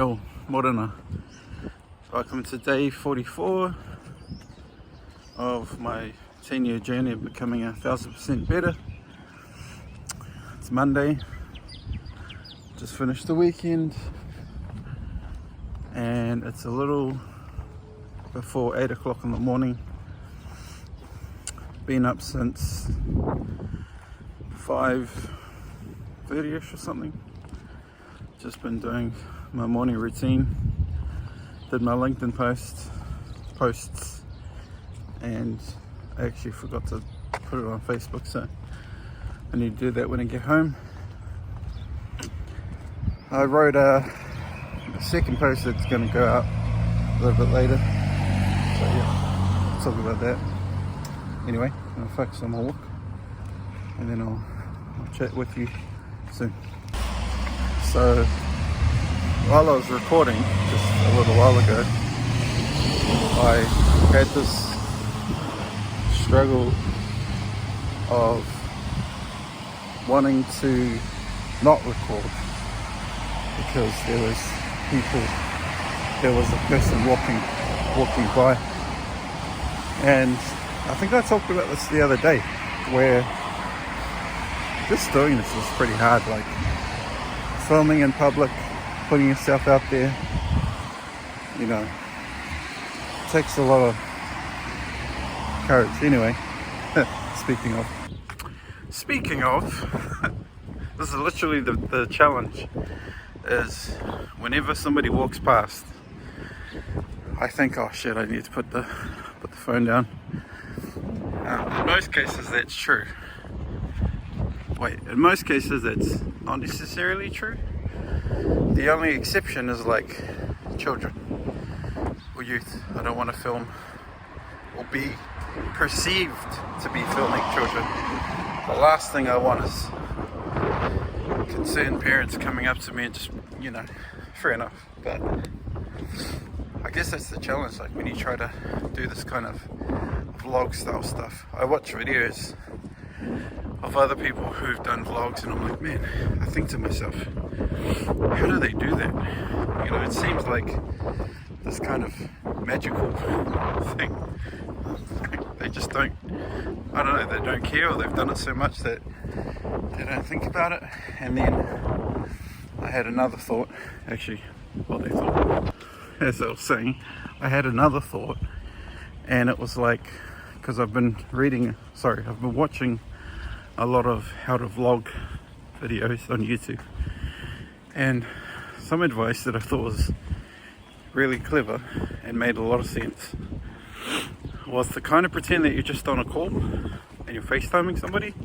Yo, morena. Welcome to day 44 of my 10-year journey of becoming 1,000% better. It's Monday, just finished the weekend, and it's a little before 8 o'clock in the morning. Been up since 5:30ish or something. Just been doing my morning routine, did my LinkedIn posts, and I actually forgot to put it on Facebook, so I need to do that when I get home. I wrote a second post that's going to go out a little bit later, so yeah, we'll talk about that. Anyway, I'm going to focus on my walk, and then I'll chat with you soon. So while I was recording just a little while ago, I had this struggle of wanting to not record because there was a person walking by, and I think I talked about this the other day, where just doing this is pretty hard, like filming in public, putting yourself out there, you know, takes a lot of courage. Anyway, speaking of, this is literally the challenge, is whenever somebody walks past, I think, oh shit, I need to put the phone down. In most cases that's true. In most cases that's not necessarily true. The only exception is like children or youth. I don't want to film or be perceived to be filming children. The last thing I want is concerned parents coming up to me and just, you know, fair enough. But I guess that's the challenge, like when you try to do this kind of vlog style stuff. I watch videos of other people who've done vlogs, and I'm like, man, I think to myself, how do they do that? You know, it seems like this kind of magical thing. They just don't, I don't know, they don't care, or they've done it so much that they don't think about it. And then I had another thought, actually, as I was saying, I had another thought, and it was like, because I've been watching a lot of how to vlog videos on YouTube, and some advice that I thought was really clever and made a lot of sense was to kind of pretend that you're just on a call and you're FaceTiming somebody.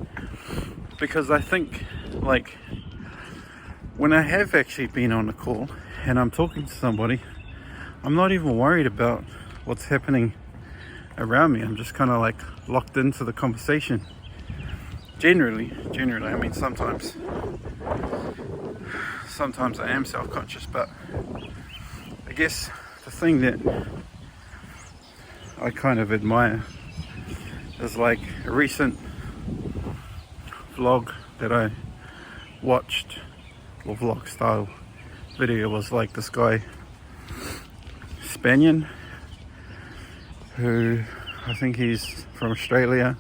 Because I think, like, when I have actually been on a call and I'm talking to somebody, I'm not even worried about what's happening around me. I'm just kind of like locked into the conversation. Generally, I mean, sometimes I am self-conscious, but I guess the thing that I kind of admire is like a recent vlog that I watched, or vlog style video, was like this guy Spanian, who I think he's from Australia,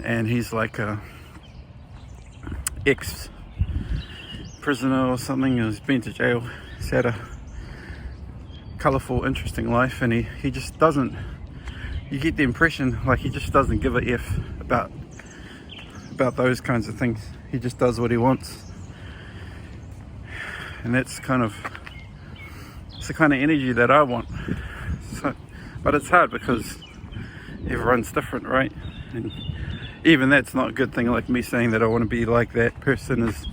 and he's like a ex-prisoner or something, and he's been to jail. He's had a colourful, interesting life, and he just doesn't, you get the impression like he just doesn't give a F about those kinds of things. He just does what he wants, and that's it's the kind of energy that I want. So, but it's hard because everyone's different, right? And even that's not a good thing, like me saying that I want to be like that person is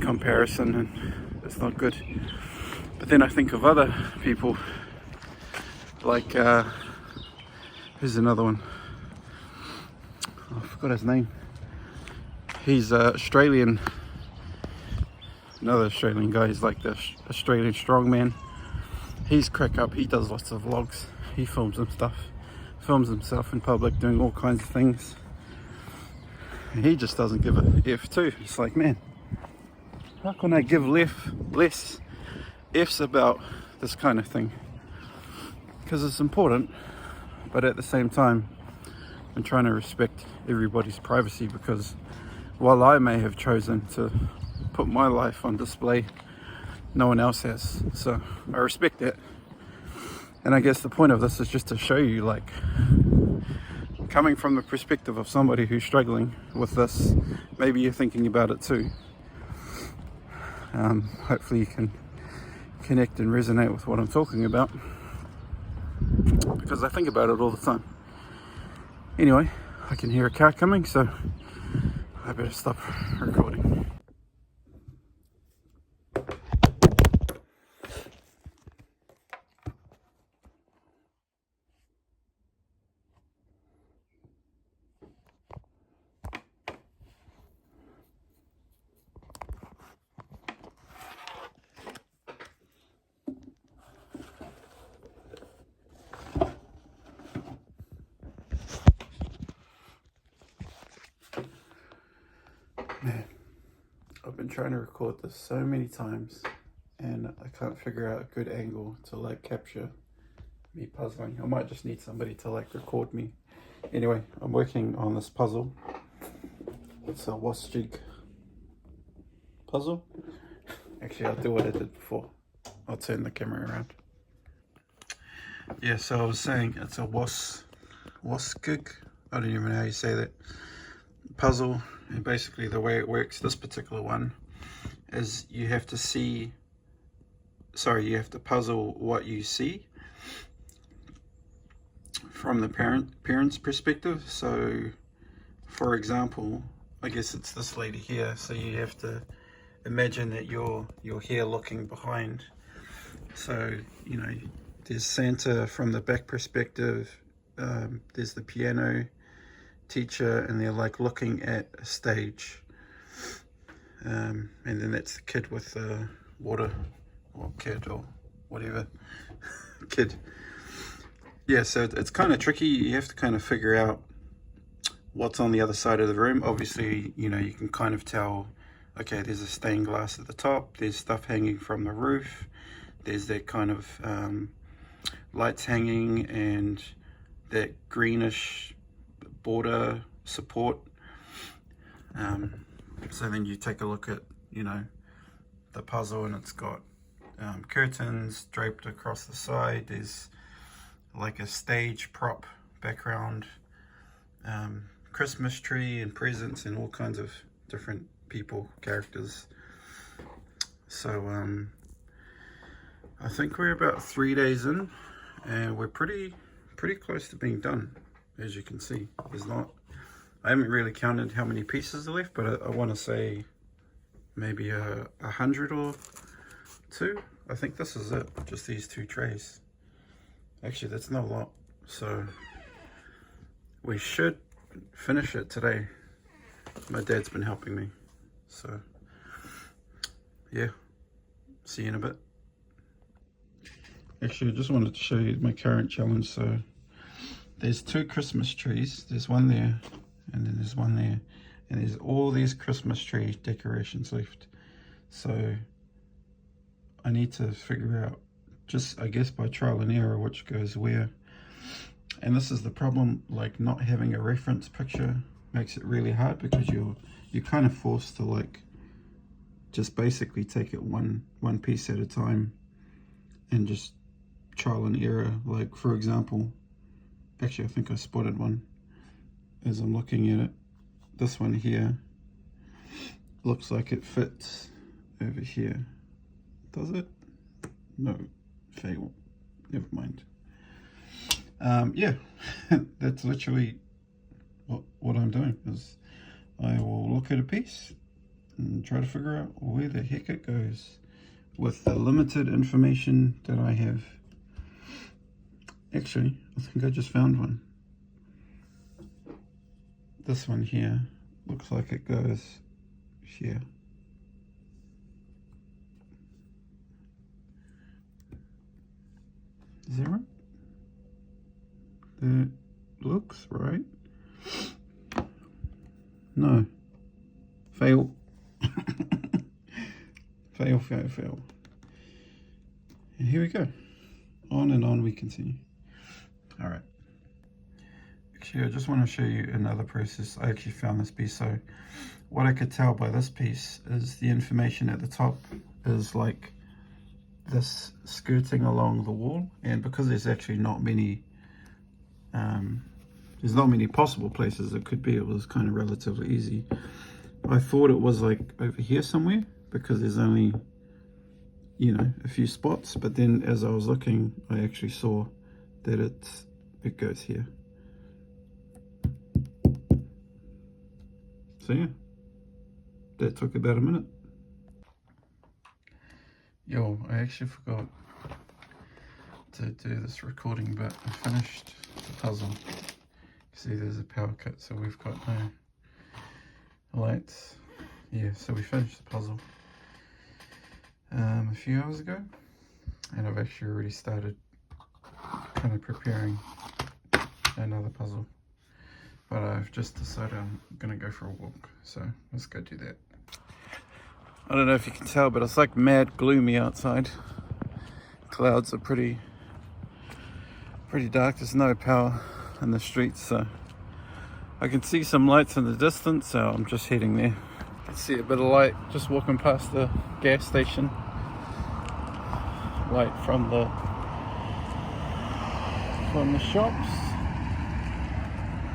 comparison, and it's not good. But then I think of other people, like who's another one? Oh, I forgot his name. He's Australian, another Australian guy. He's like the Australian strongman. He's crack up. He does lots of vlogs. He films himself in public doing all kinds of things. And he just doesn't give a F too. It's like, man, how can I give less ifs about this kind of thing, because it's important, but at the same time I'm trying to respect everybody's privacy, because while I may have chosen to put my life on display, no one else has. So I respect that. And I guess the point of this is just to show you, like, coming from the perspective of somebody who's struggling with this, maybe you're thinking about it too. Hopefully you can connect and resonate with what I'm talking about, because I think about it all the time. Anyway, I can hear a car coming, so I better stop recording. Man, I've been trying to record this so many times, and I can't figure out a good angle to like capture me puzzling. I might just need somebody to like record me. Anyway, I'm working on this puzzle. It's a WASGIJ puzzle. Actually, I'll do what I did before. I'll turn the camera around. Yeah, so I was saying it's a WASGIJ. I don't even know how you say that. Puzzle, and basically the way it works, this particular one, is you have to puzzle what you see from the parent's perspective. So for example, I guess it's this lady here, so you have to imagine that you're here looking behind. So, you know, there's Santa from the back perspective, there's the piano teacher, and they're like looking at a stage, and then that's the kid with the water, or kid, or whatever kid. Yeah, so it's kind of tricky. You have to kind of figure out what's on the other side of the room. Obviously, you know, you can kind of tell, okay, there's a stained glass at the top, there's stuff hanging from the roof, there's that kind of lights hanging, and that greenish border support. So then you take a look at, you know, the puzzle, and it's got curtains draped across the side. There's like a stage prop background, Christmas tree and presents and all kinds of different people, characters. So I think we're about 3 days in, and we're pretty close to being done. As you can see, I haven't really counted how many pieces are left, but I want to say maybe 100 or two. I think this is it, just these 2 trays. Actually, that's not a lot, so we should finish it today. My dad's been helping me, so yeah, see you in a bit. Actually, I just wanted to show you my current challenge. So there's 2 Christmas trees. There's one there, and then there's one there, and there's all these Christmas tree decorations left. So I need to figure out, just I guess by trial and error, which goes where. And this is the problem, like not having a reference picture makes it really hard, because you're kind of forced to like just basically take it one piece at a time and just trial and error. Like, for example, actually I think I spotted one as I'm looking at it. This one here looks like it fits over here. Does it? No, fail. Never mind. Yeah, that's literally what I'm doing, is I will look at a piece and try to figure out where the heck it goes with the limited information that I have. Actually, I think I just found one. This one here looks like it goes here. Is that right? That looks right. No. Fail. Fail. And here we go. On and on we continue. All right. Actually, I just want to show you another process. I actually found this piece. So what I could tell by this piece is the information at the top is like this skirting along the wall, and because there's actually not many there's not many possible places it could be, it was kind of relatively easy. I thought it was like over here somewhere because there's only, you know, a few spots, but then as I was looking I actually saw that it goes here. So yeah, that took about a minute. Yo, I actually forgot to do this recording, but I finished the puzzle. See, there's a power cut, so we've got no lights. Yeah, so we finished the puzzle a few hours ago, and I've actually already started kind of preparing another puzzle. But I've just decided I'm gonna go for a walk, so let's go do that. I don't know if you can tell, but it's like mad gloomy outside. Clouds are pretty dark. There's no power in the streets, so I can see some lights in the distance, so I'm just heading there. I can see a bit of light just walking past the gas station. Light from the shops.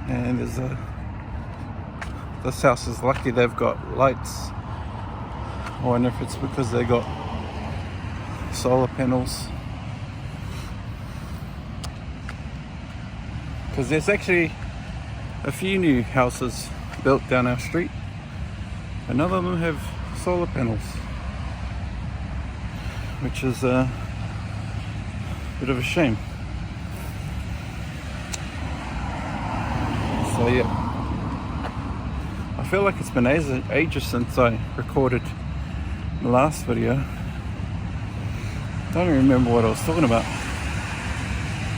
And there's this house is lucky they've got lights. I wonder if it's because they got solar panels. Because there's actually a few new houses built down our street, and none of them have solar panels, which is a bit of a shame. So yeah, I feel like it's been ages since I recorded the last video. I don't even remember what I was talking about.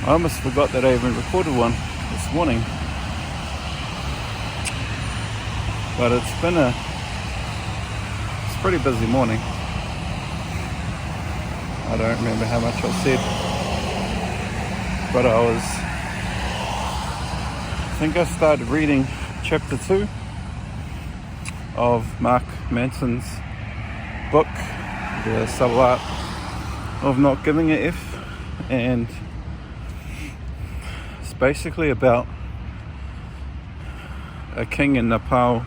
I almost forgot that I even recorded one this morning. But it's been a pretty busy morning. I don't remember how much I said, but I think I started reading chapter 2 of Mark Manson's book, The Subtle Art of Not Giving a F, and it's basically about a king in Nepal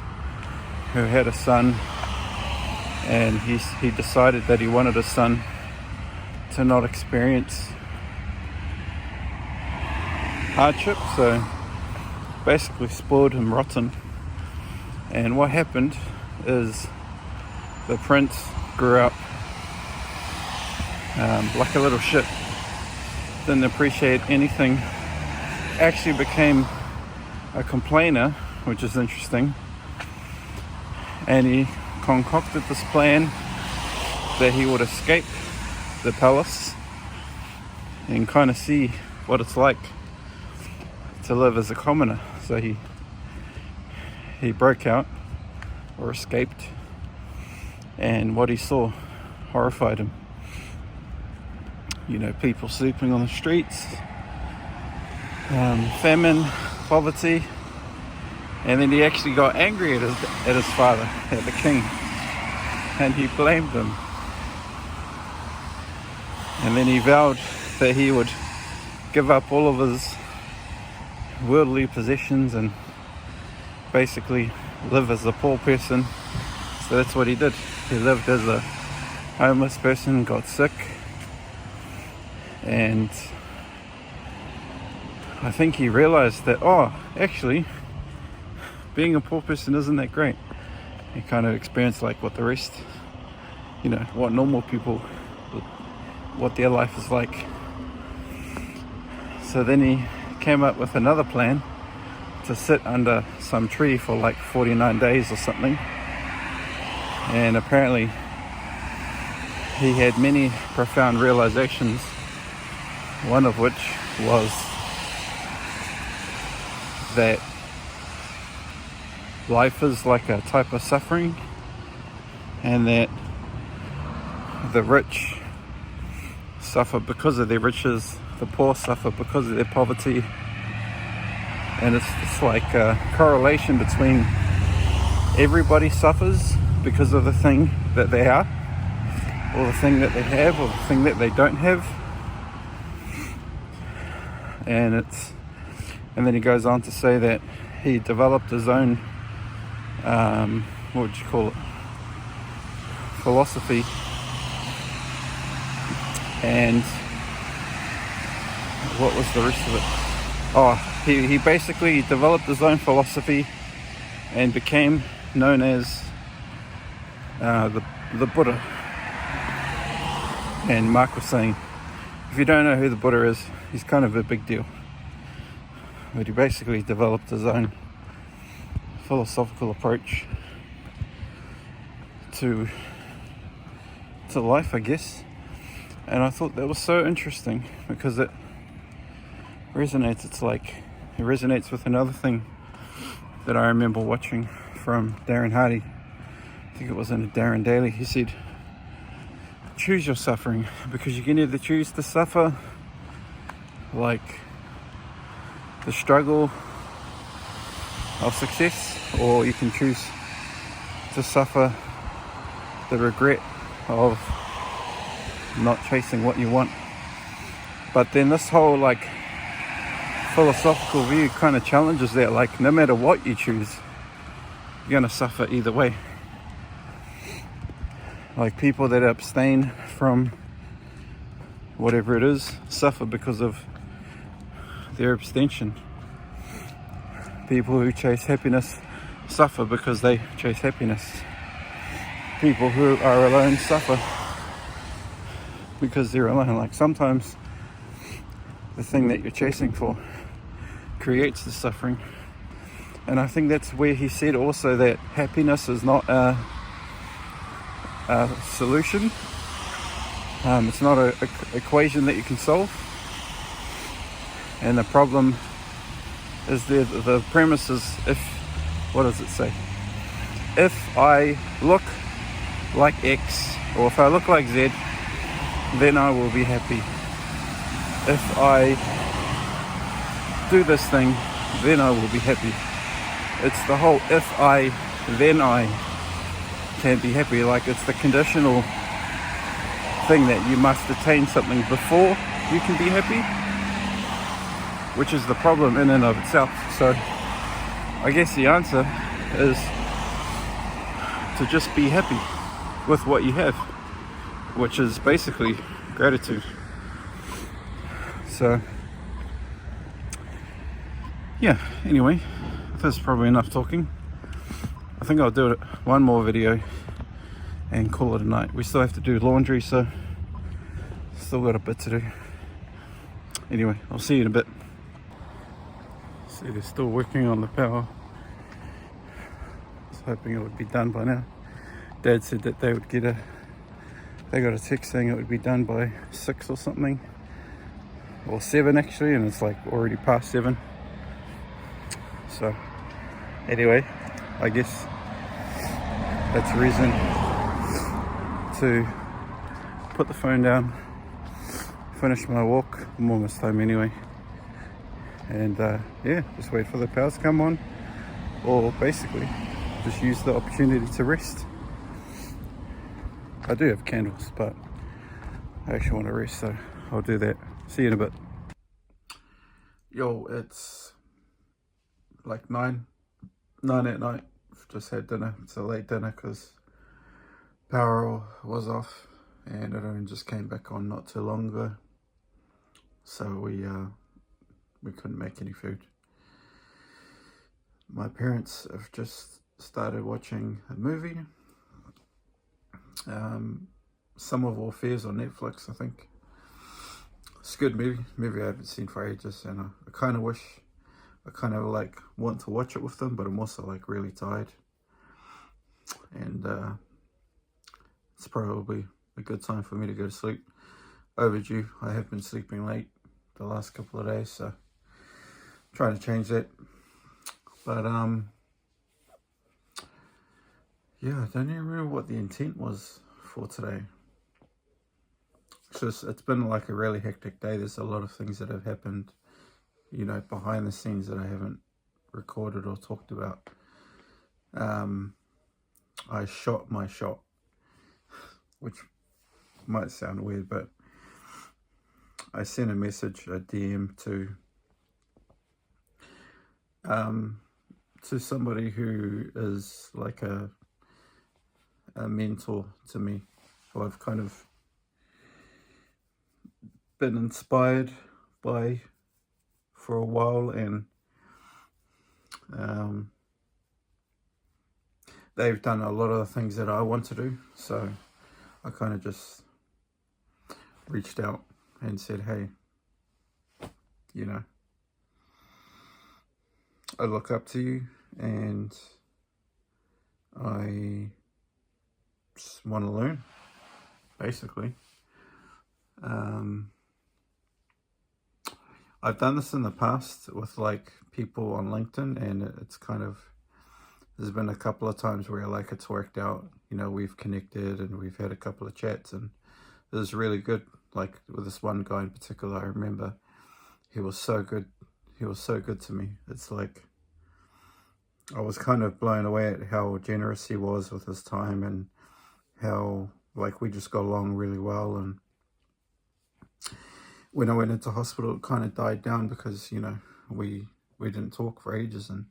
who had a son, and he decided that he wanted his son to not experience hardship, so basically spoiled him rotten. And what happened is the prince grew up like a little shit, didn't appreciate anything, actually became a complainer, which is interesting, and he concocted this plan that he would escape the palace and kind of see what it's like to live as a commoner. So he broke out, or escaped, and what he saw horrified him. You know, people sleeping on the streets, famine, poverty, and then he actually got angry at his father, at the king, and he blamed him. And then he vowed that he would give up all of his worldly possessions and basically live as a poor person. So that's what he did. He lived as a homeless person, got sick, and I think he realized that, oh, actually being a poor person isn't that great. He kind of experienced like what the rest, you know, what normal people, what their life is like. So then he came up with another plan to sit under some tree for like 49 days or something. And apparently he had many profound realizations, one of which was that life is like a type of suffering, and that the rich suffer because of their riches, the poor suffer because of their poverty, and it's like a correlation between everybody suffers because of the thing that they are, or the thing that they have, or the thing that they don't have. And then he goes on to say that he developed his own what would you call it, philosophy. And what was the rest of it? Oh, he basically developed his own philosophy and became known as the Buddha. And Mark was saying, if you don't know who the Buddha is, he's kind of a big deal. But he basically developed his own philosophical approach to life, I guess. And I thought that was so interesting because it resonates. It resonates with another thing that I remember watching from Darren Hardy. I think it was in a Darren Daily. He said, choose your suffering, because you can either choose to suffer like the struggle of success, or you can choose to suffer the regret of not chasing what you want. But then this whole like philosophical view kind of challenges that, like no matter what you choose, you're gonna suffer either way. Like people that abstain from whatever it is suffer because of their abstention. People who chase happiness suffer because they chase happiness. People who are alone suffer because they're alone. Like sometimes the thing that you're chasing for creates the suffering. And I think that's where he said also that happiness is not a solution. It's not an equation that you can solve. And the problem is the premise is, what does it say? If I look like X, or if I look like Z, then I will be happy. If I do this thing, then I will be happy. It's the whole if I, then I can be happy. Like it's the conditional thing that you must attain something before you can be happy, which is the problem in and of itself. So I guess the answer is to just be happy with what you have, which is basically gratitude. So yeah, anyway, that's probably enough talking. I think I'll do one more video and call it a night. We still have to do laundry, so still got a bit to do. Anyway, I'll see you in a bit. See, they're still working on the power. I was hoping it would be done by now. Dad said that they would they got a text saying it would be done by 6 or something, or 7 actually, and it's like already past 7. So anyway, I guess that's a reason to put the phone down, finish my walk. I'm almost home anyway, and yeah, just wait for the power to come on, or basically just use the opportunity to rest. I do have candles, but I actually want to rest, so I'll do that. See you in a bit. Yo, it's like 9 at night. Just had dinner. It's a late dinner because power was off, and it only just came back on not too long ago. So we couldn't make any food. My parents have just started watching a movie. Sum of All Fears on Netflix, I think. It's a good movie I haven't seen for ages, and I kind of like want to watch it with them, but I'm also like really tired, and it's probably a good time for me to go to sleep. Overdue. I have been sleeping late the last couple of days, so I'm trying to change that. But yeah, I don't even remember what the intent was for today. it's been like a really hectic day. There's a lot of things that have happened, you know, behind the scenes that I haven't recorded or talked about. I shot my shot, which might sound weird, but I sent a message, a DM to somebody who is like a mentor to me, who I've kind of been inspired by for a while, and they've done a lot of the things that I want to do. So I kind of just reached out and said, hey, you know, I look up to you and I just want to learn, basically. I've done this in the past with like people on LinkedIn, and it's kind of, there's been a couple of times where like it's worked out, you know, we've connected and we've had a couple of chats, and it was really good. Like with this one guy in particular, I remember he was so good. He was so good to me. It's like, I was kind of blown away at how generous he was with his time, and how like we just got along really well. And when I went into hospital, it kind of died down because, you know, we didn't talk for ages, and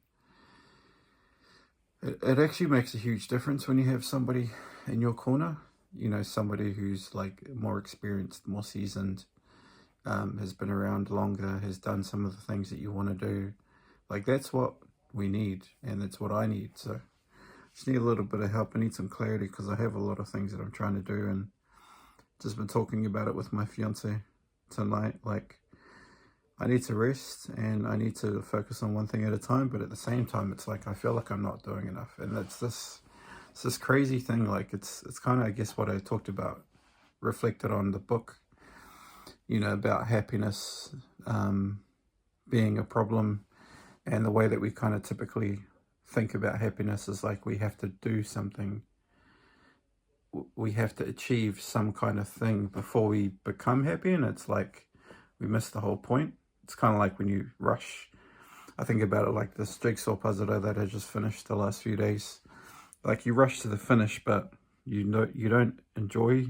it actually makes a huge difference when you have somebody in your corner, you know, somebody who's like more experienced, more seasoned, has been around longer, has done some of the things that you want to do. Like that's what we need, and that's what I need. So I just need a little bit of help. I need some clarity because I have a lot of things that I'm trying to do, and just been talking about it with my fiance tonight. Like, I need to rest and I need to focus on one thing at a time, but at the same time it's like I feel like I'm not doing enough. And it's this crazy thing. Like it's kind of, I guess, what I talked about, reflected on the book, you know, about happiness being a problem, and the way that we kind of typically think about happiness is like we have to do something, we have to achieve some kind of thing before we become happy, and it's like we miss the whole point. It's kind of like when you rush. I think about it like this jigsaw puzzle that I just finished the last few days. Like you rush to the finish, but you know you don't enjoy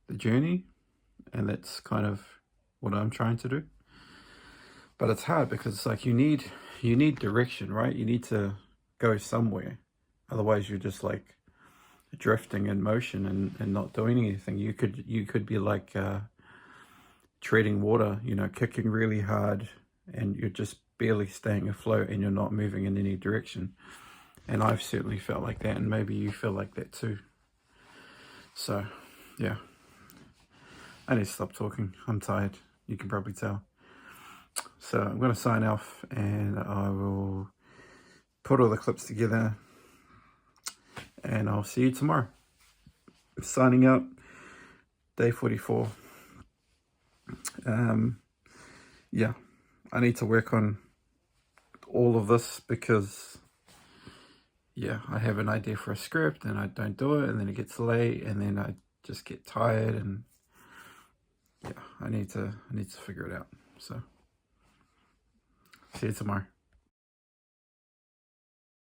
the journey, and that's kind of what I'm trying to do. But it's hard because it's like you need direction, right? You need to go somewhere, otherwise you're just like drifting in motion and not doing anything. You could be like treading water, you know, kicking really hard, and you're just barely staying afloat and you're not moving in any direction. And I've certainly felt like that, and maybe you feel like that too. So yeah, I need to stop talking. I'm tired, you can probably tell. So I'm going to sign off, and I will put all the clips together, and I'll see you tomorrow. Signing out, day 44. Yeah, I need to work on all of this because, yeah, I have an idea for a script and I don't do it, and then it gets late, and then I just get tired, and yeah, I need to figure it out. So see you tomorrow.